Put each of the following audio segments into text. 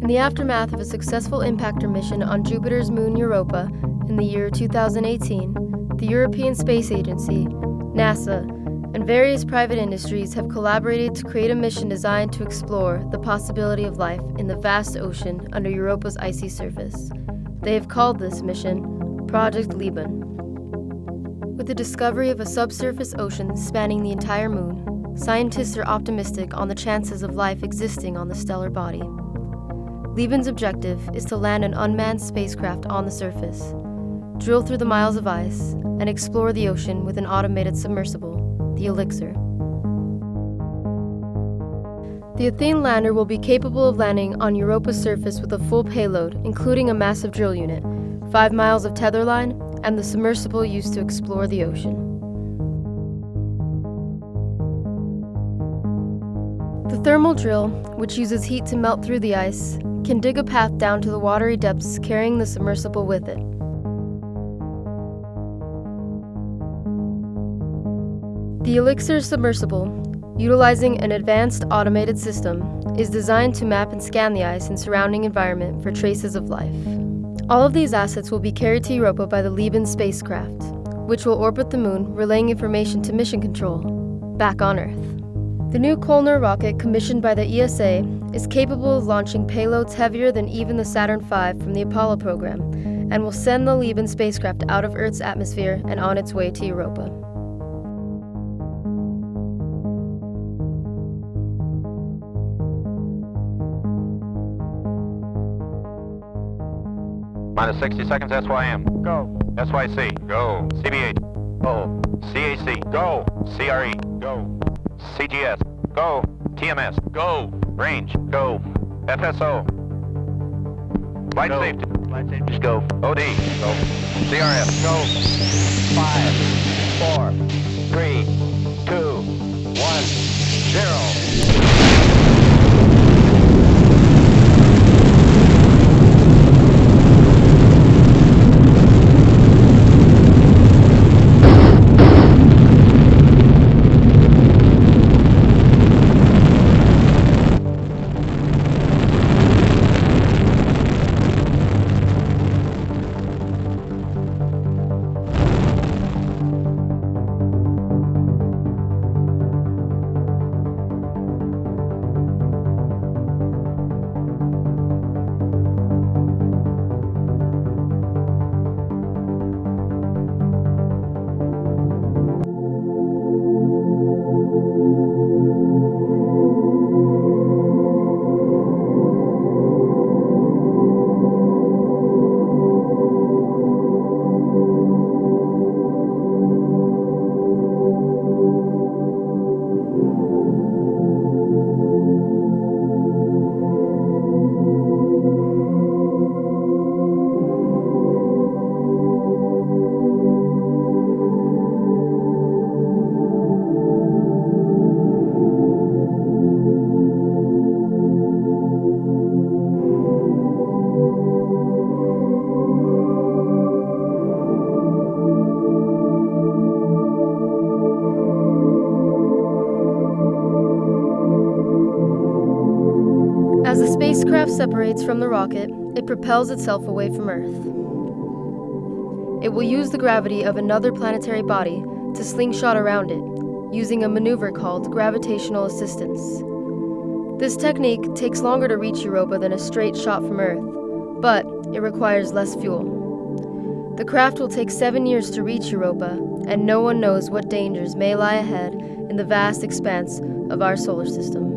In the aftermath of a successful impactor mission on Jupiter's moon Europa in the year 2018, the European Space Agency, NASA, and various private industries have collaborated to create a mission designed to explore the possibility of life in the vast ocean under Europa's icy surface. They have called this mission Project Leben. With the discovery of a subsurface ocean spanning the entire moon, scientists are optimistic on the chances of life existing on the stellar body. Leben's objective is to land an unmanned spacecraft on the surface, drill through the miles of ice, and explore the ocean with an automated submersible, the Elixir. The Athene lander will be capable of landing on Europa's surface with a full payload, including a massive drill unit, 5 miles of tether line, and the submersible used to explore the ocean. The thermal drill, which uses heat to melt through the ice, can dig a path down to the watery depths, carrying the submersible with it. The Elixir submersible, utilizing an advanced automated system, is designed to map and scan the ice and surrounding environment for traces of life. All of these assets will be carried to Europa by the Leben spacecraft, which will orbit the moon, relaying information to mission control, back on Earth. The new Kolner rocket, commissioned by the ESA, is capable of launching payloads heavier than even the Saturn V from the Apollo program, and will send the Leben spacecraft out of Earth's atmosphere and on its way to Europa. Minus 60 seconds, SYM. Go. SYC. Go. CB8. Go. CAC. Go. CRE. Go. CGS. Go. TMS. Go. Range. Go. FSO. Flight safety. Flight safety. Just go. OD. Go. CRS. Go. 5, 4, 3, 2, 1, 0. As the spacecraft separates from the rocket, it propels itself away from Earth. It will use the gravity of another planetary body to slingshot around it, using a maneuver called gravitational assistance. This technique takes longer to reach Europa than a straight shot from Earth, but it requires less fuel. The craft will take 7 years to reach Europa, and no one knows what dangers may lie ahead in the vast expanse of our solar system.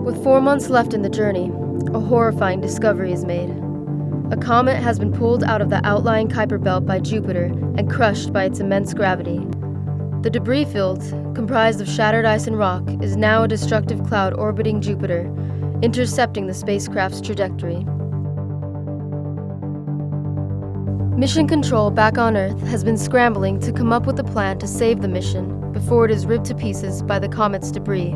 With 4 months left in the journey, a horrifying discovery is made. A comet has been pulled out of the outlying Kuiper belt by Jupiter and crushed by its immense gravity. The debris field, comprised of shattered ice and rock, is now a destructive cloud orbiting Jupiter, intercepting the spacecraft's trajectory. Mission Control back on Earth has been scrambling to come up with a plan to save the mission before it is ripped to pieces by the comet's debris.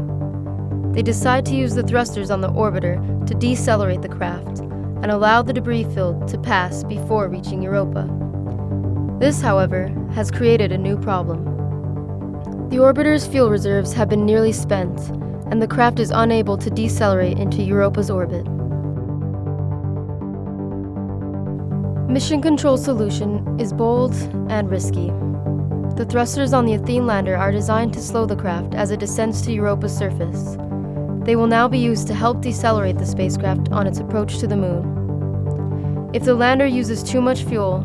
They decide to use the thrusters on the orbiter to decelerate the craft and allow the debris field to pass before reaching Europa. This, however, has created a new problem. The orbiter's fuel reserves have been nearly spent, and the craft is unable to decelerate into Europa's orbit. Mission Control's solution is bold and risky. The thrusters on the Athene lander are designed to slow the craft as it descends to Europa's surface. They will now be used to help decelerate the spacecraft on its approach to the moon. If the lander uses too much fuel,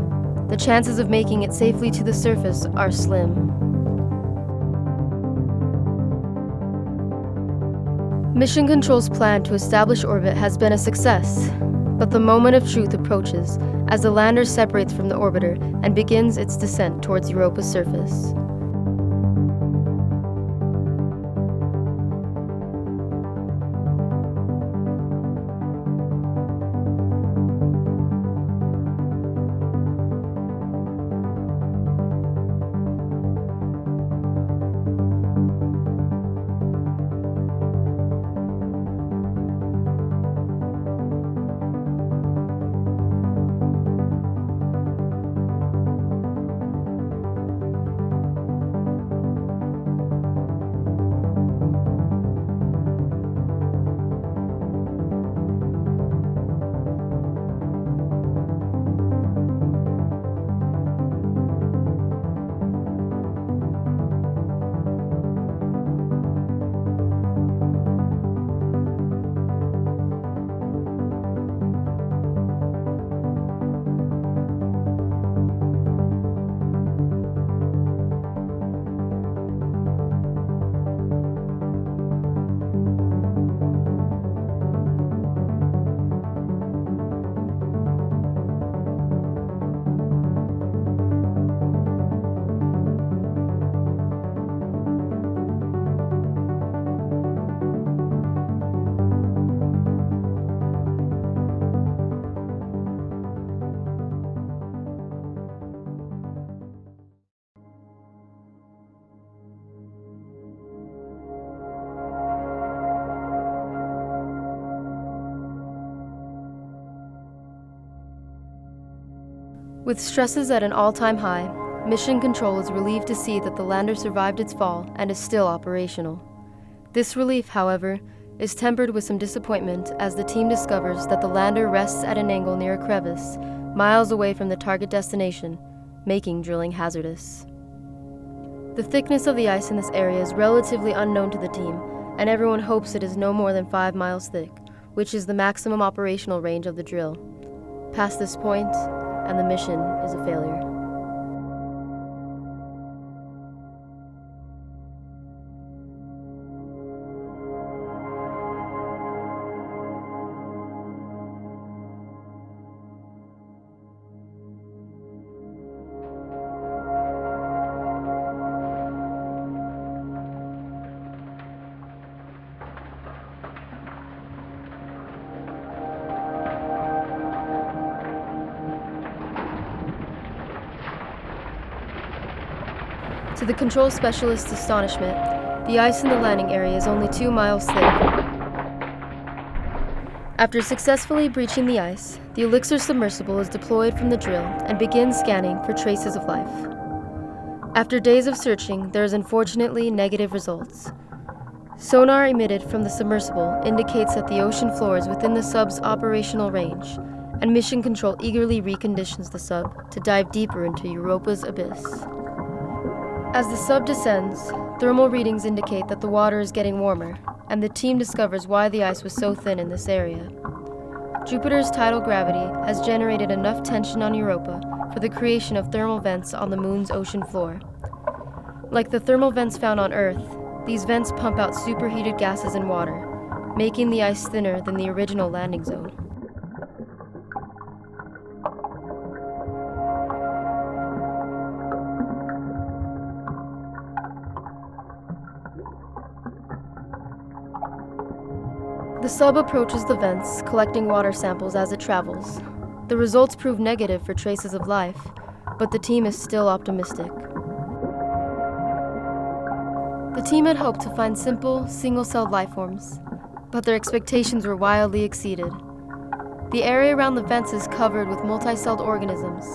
the chances of making it safely to the surface are slim. Mission Control's plan to establish orbit has been a success, but the moment of truth approaches as the lander separates from the orbiter and begins its descent towards Europa's surface. With stresses at an all-time high, Mission Control is relieved to see that the lander survived its fall and is still operational. This relief, however, is tempered with some disappointment as the team discovers that the lander rests at an angle near a crevice, miles away from the target destination, making drilling hazardous. The thickness of the ice in this area is relatively unknown to the team, and everyone hopes it is no more than 5 miles thick, which is the maximum operational range of the drill. Past this point, and the mission is a failure. To the control specialist's astonishment, the ice in the landing area is only 2 miles thick. After successfully breaching the ice, the Elixir submersible is deployed from the drill and begins scanning for traces of life. After days of searching, there is unfortunately negative results. Sonar emitted from the submersible indicates that the ocean floor is within the sub's operational range, and Mission Control eagerly reconditions the sub to dive deeper into Europa's abyss. As the sub descends, thermal readings indicate that the water is getting warmer, and the team discovers why the ice was so thin in this area. Jupiter's tidal gravity has generated enough tension on Europa for the creation of thermal vents on the Moon's ocean floor. Like the thermal vents found on Earth, these vents pump out superheated gases and water, making the ice thinner than the original landing zone. The sub approaches the vents, collecting water samples as it travels. The results prove negative for traces of life, but the team is still optimistic. The team had hoped to find simple, single-celled lifeforms, but their expectations were wildly exceeded. The area around the vents is covered with multi-celled organisms.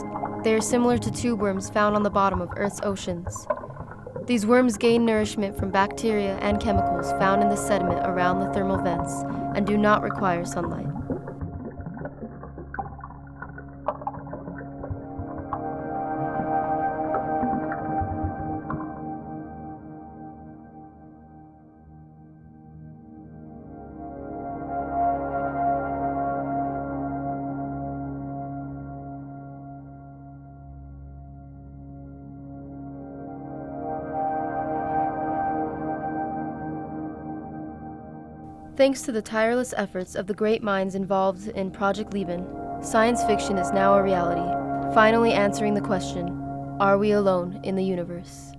They are similar to tube worms found on the bottom of Earth's oceans. These worms gain nourishment from bacteria and chemicals found in the sediment around the thermal vents and do not require sunlight. Thanks to the tireless efforts of the great minds involved in Project Leben, science fiction is now a reality, finally answering the question, are we alone in the universe?